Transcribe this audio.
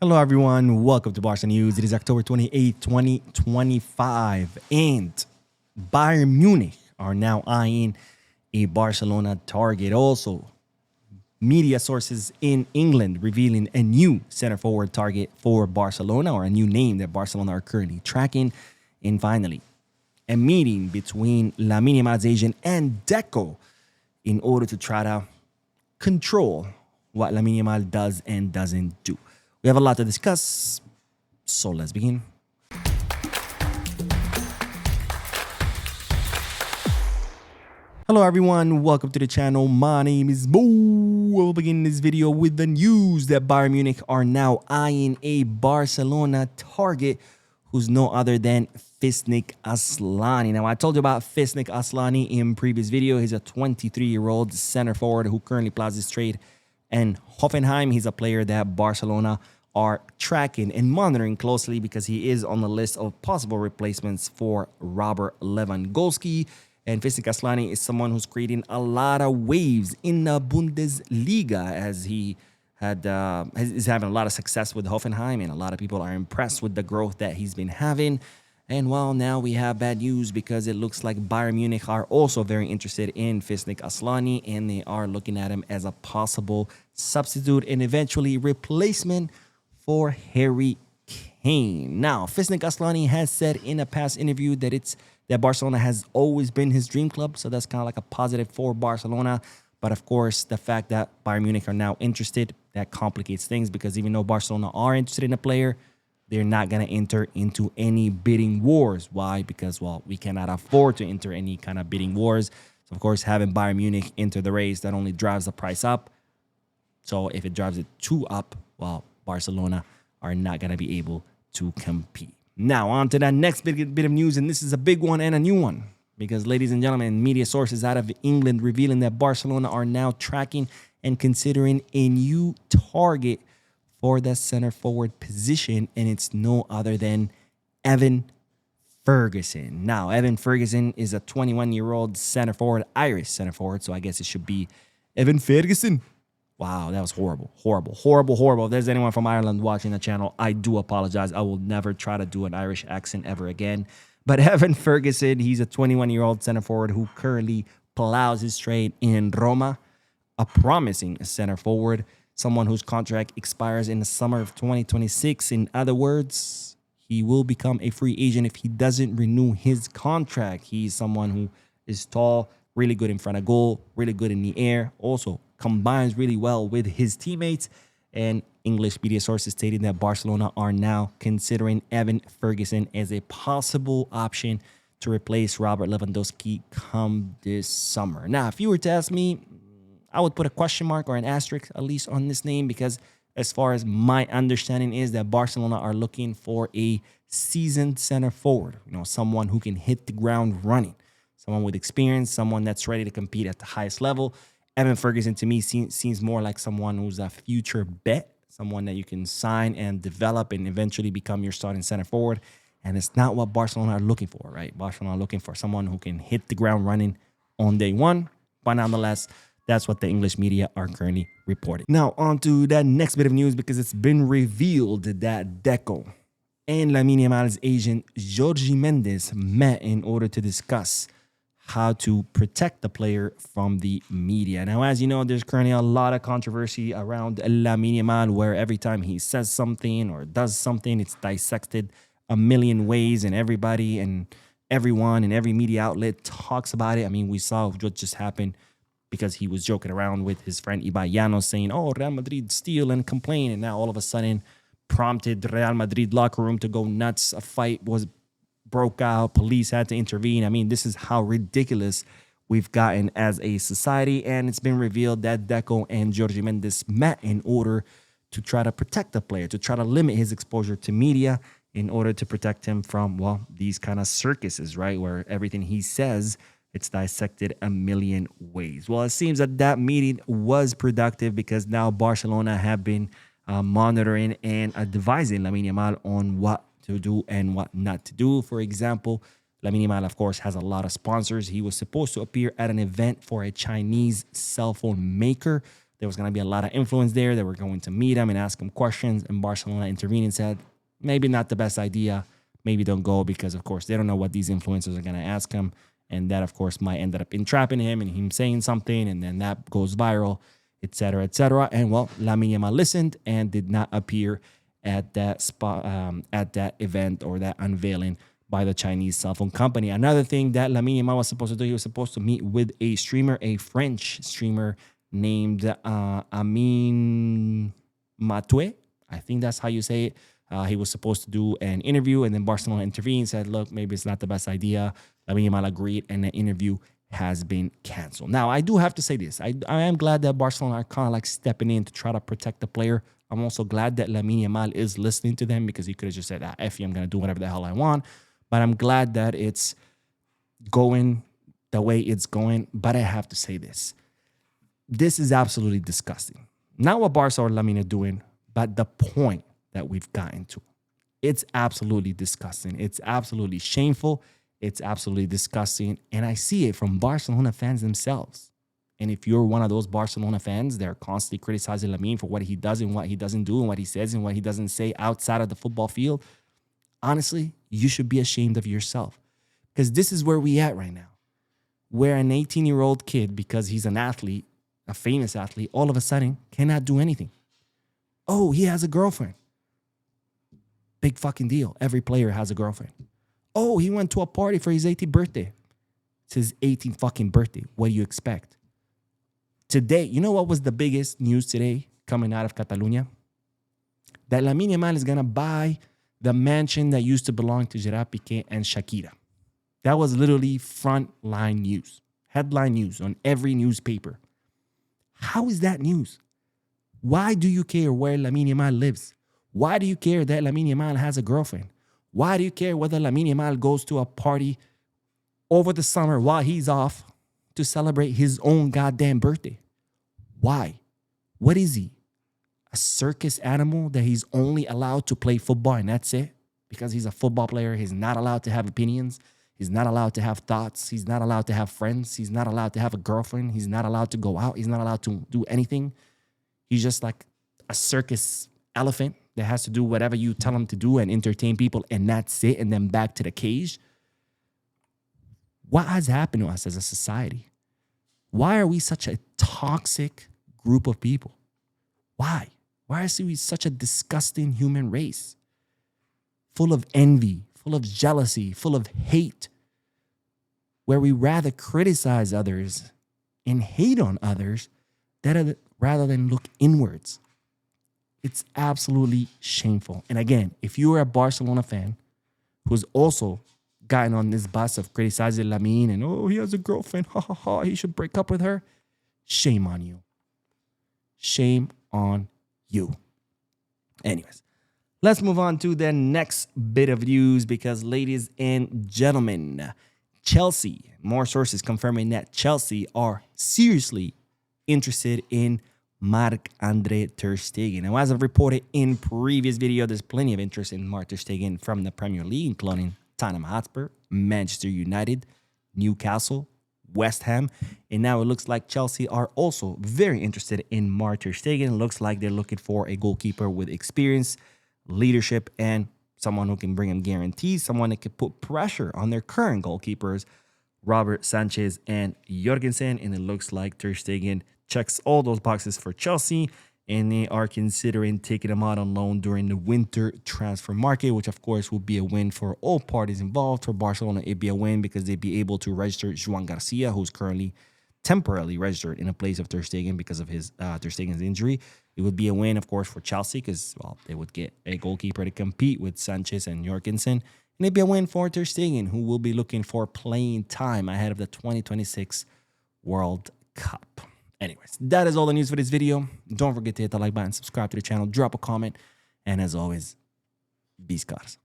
Hello, everyone. Welcome to Barca News. It is October 28th, 2025, and Bayern Munich are now eyeing a Barcelona target. Also, media sources in England revealing a new center forward target for Barcelona, or a new name that Barcelona are currently tracking. And finally, a meeting between Lamine Yamal's agent and Deco in order to try to control what Lamine Yamal does and doesn't do. We have a lot to discuss, so let's begin. Hello everyone, welcome to the channel. My name is Mo. We'll begin this video with the news that Bayern Munich are now eyeing a Barcelona target who's no other than Fisnik Asllani. Now, I told you about Fisnik Asllani in previous video. He's a 23-year-old center forward who currently plows his trade in Hoffenheim. He's a player that Barcelona are tracking and monitoring closely because he is on the list of possible replacements for Robert Lewandowski. And Fisnik Asllani is someone who's creating a lot of waves in the Bundesliga, as he is having a lot of success with Hoffenheim, and a lot of people are impressed with the growth that he's been having. And well, now we have bad news because it looks like Bayern Munich are also very interested in Fisnik Asllani, and they are looking at him as a possible substitute and eventually replacement for Harry Kane. Now, Fisnik Asllani has said in a past interview that Barcelona has always been his dream club, so that's kind of like a positive for Barcelona. But of course, the fact that Bayern Munich are now interested, that complicates things, because even though Barcelona are interested in a player, they're not going to enter into any bidding wars. Why? Because, well, we cannot afford to enter any kind of bidding wars. So, of course, having Bayern Munich enter the race, that only drives the price up. So if it drives it too up, well, Barcelona are not going to be able to compete. Now, on to that next bit of news, and this is a big one and a new one. Because, ladies and gentlemen, media sources out of England revealing that Barcelona are now tracking and considering a new target for the center forward position, and it's no other than Evan Ferguson. Now, Evan Ferguson is a 21-year-old center forward, Irish center forward, so I guess it should be Evan Ferguson. Wow, that was horrible, horrible, horrible, horrible. If there's anyone from Ireland watching the channel, I do apologize. I will never try to do an Irish accent ever again. But Evan Ferguson, he's a 21-year-old center forward who currently plows his trade in Roma, a promising center forward, someone whose contract expires in the summer of 2026. In other words, he will become a free agent if he doesn't renew his contract. He's someone who is tall, really good in front of goal, really good in the air, also combines really well with his teammates. And English media sources stating that Barcelona are now considering Evan Ferguson as a possible option to replace Robert Lewandowski come this summer. Now, if you were to ask me, I would put a question mark or an asterisk at least on this name, because as far as my understanding is that Barcelona are looking for a seasoned center forward, someone who can hit the ground running, someone with experience, someone that's ready to compete at the highest level. Evan Ferguson, to me, seems more like someone who's a future bet, someone that you can sign and develop and eventually become your starting center forward. And it's not what Barcelona are looking for, right? Barcelona are looking for someone who can hit the ground running on day one. But nonetheless, that's what the English media are currently reporting. Now, on to that next bit of news, because it's been revealed that Deco and Lamine Yamal's agent, Jorge Mendes, met in order to discuss how to protect the player from the media. Now, as you know, there's currently a lot of controversy around Lamine Yamal, where every time he says something or does something, it's dissected a million ways, and everybody and everyone and every media outlet talks about it. I mean, we saw what just happened because he was joking around with his friend Ibai saying, oh, Real Madrid steal and complain, and now all of a sudden prompted the Real Madrid locker room to go nuts. A fight broke out, police had to intervene. I mean, this is how ridiculous we've gotten as a society, and it's been revealed that Deco and Jorge Mendes met in order to try to protect the player, to try to limit his exposure to media in order to protect him from, well, these kind of circuses, right, where everything he says, it's dissected a million ways. Well, it seems that meeting was productive, because now Barcelona have been monitoring and advising Lamine Yamal on what to do and what not to do. For example, Lamine Yamal, of course, has a lot of sponsors. He was supposed to appear at an event for a Chinese cell phone maker there was going to be a lot of influence there. They were going to meet him and ask him questions. And Barcelona intervened and said, maybe not the best idea. Maybe don't go because, of course, they don't know what these influencers are going to ask him. And that, of course, might end up entrapping him and him saying something. And then that goes viral, etc., etc. And, well, Lamine Yamal listened and did not appear at that spot, at that event or that unveiling by the Chinese cell phone company. Another thing that Lamine Yamal was supposed to do, he was supposed to meet with a streamer, a French streamer named Amin Matue. I think that's how you say it. He was supposed to do an interview, and then Barcelona intervened and said, look, maybe it's not the best idea. Lamine Yamal agreed, and the interview has been canceled. Now, I do have to say this. I am glad that Barcelona are kind of like stepping in to try to protect the player. I'm also glad that Lamine Yamal is listening to them because he could have just said, F you, I'm going to do whatever the hell I want. But I'm glad that it's going the way it's going. But I have to say this. This is absolutely disgusting. Not what Barca or Lamine are doing, but the point that we've gotten to. It's absolutely disgusting. It's absolutely shameful. It's absolutely disgusting. And I see it from Barcelona fans themselves. And if you're one of those Barcelona fans, they're constantly criticizing Lamine for what he does and what he doesn't do and what he says and what he doesn't say outside of the football field. Honestly, you should be ashamed of yourself because this is where we at right now, where an 18-year-old kid, because he's an athlete, a famous athlete, all of a sudden cannot do anything. Oh, he has a girlfriend. Big fucking deal. Every player has a girlfriend. Oh, he went to a party for his 18th birthday. It's his 18th fucking birthday. What do you expect? Today, you know what was the biggest news today coming out of Catalonia? That Lamine Yamal is going to buy the mansion that used to belong to Gerard Piqué and Shakira. That was literally frontline news, headline news on every newspaper. How is that news? Why do you care where Lamine Yamal lives? Why do you care that Lamine Yamal has a girlfriend? Why do you care whether Lamine Yamal goes to a party over the summer while he's off to celebrate his own goddamn birthday? Why? What is he? A circus animal that he's only allowed to play football and that's it? Because he's a football player, he's not allowed to have opinions. He's not allowed to have thoughts. He's not allowed to have friends. He's not allowed to have a girlfriend. He's not allowed to go out. He's not allowed to do anything. He's just like a circus elephant that has to do whatever you tell him to do and entertain people, and that's it, and then back to the cage. What has happened to us as a society? Why are we such a toxic group of people? Why? Why are we such a disgusting human race? Full of envy, full of jealousy, full of hate, where we rather criticize others and hate on others rather than look inwards. It's absolutely shameful. And again, if you are a Barcelona fan who's also gotten on this bus of criticizing Lamine and, oh, he has a girlfriend, ha ha ha, he should break up with her, shame on you. Shame on you. Anyways, let's move on to the next bit of news because, ladies and gentlemen, Chelsea, more sources confirming that Chelsea are seriously interested in Marc-Andre Ter Stegen. Now, as I've reported in previous video, there's plenty of interest in Marc Ter Stegen from the Premier League, including Tottenham Hotspur, Manchester United, Newcastle, West Ham, and now it looks like Chelsea are also very interested in Marc Ter Stegen. It looks like they're looking for a goalkeeper with experience, leadership, and someone who can bring them guarantees, someone that can put pressure on their current goalkeepers, Robert Sanchez and Jorgensen, and it looks like Ter Stegen checks all those boxes for Chelsea, and they are considering taking him out on loan during the winter transfer market, which of course would be a win for all parties involved. For Barcelona, it'd be a win because they'd be able to register Joan Garcia, who's currently temporarily registered in the place of Ter Stegen because of his Ter Stegen's injury. It would be a win, of course, for Chelsea because, well, they would get a goalkeeper to compete with Sanchez and Jorgensen. And it'd be a win for Ter Stegen, who will be looking for playing time ahead of the 2026 World Cup. Anyways, that is all the news for this video. Don't forget to hit the like button, subscribe to the channel, drop a comment, and as always, be scars.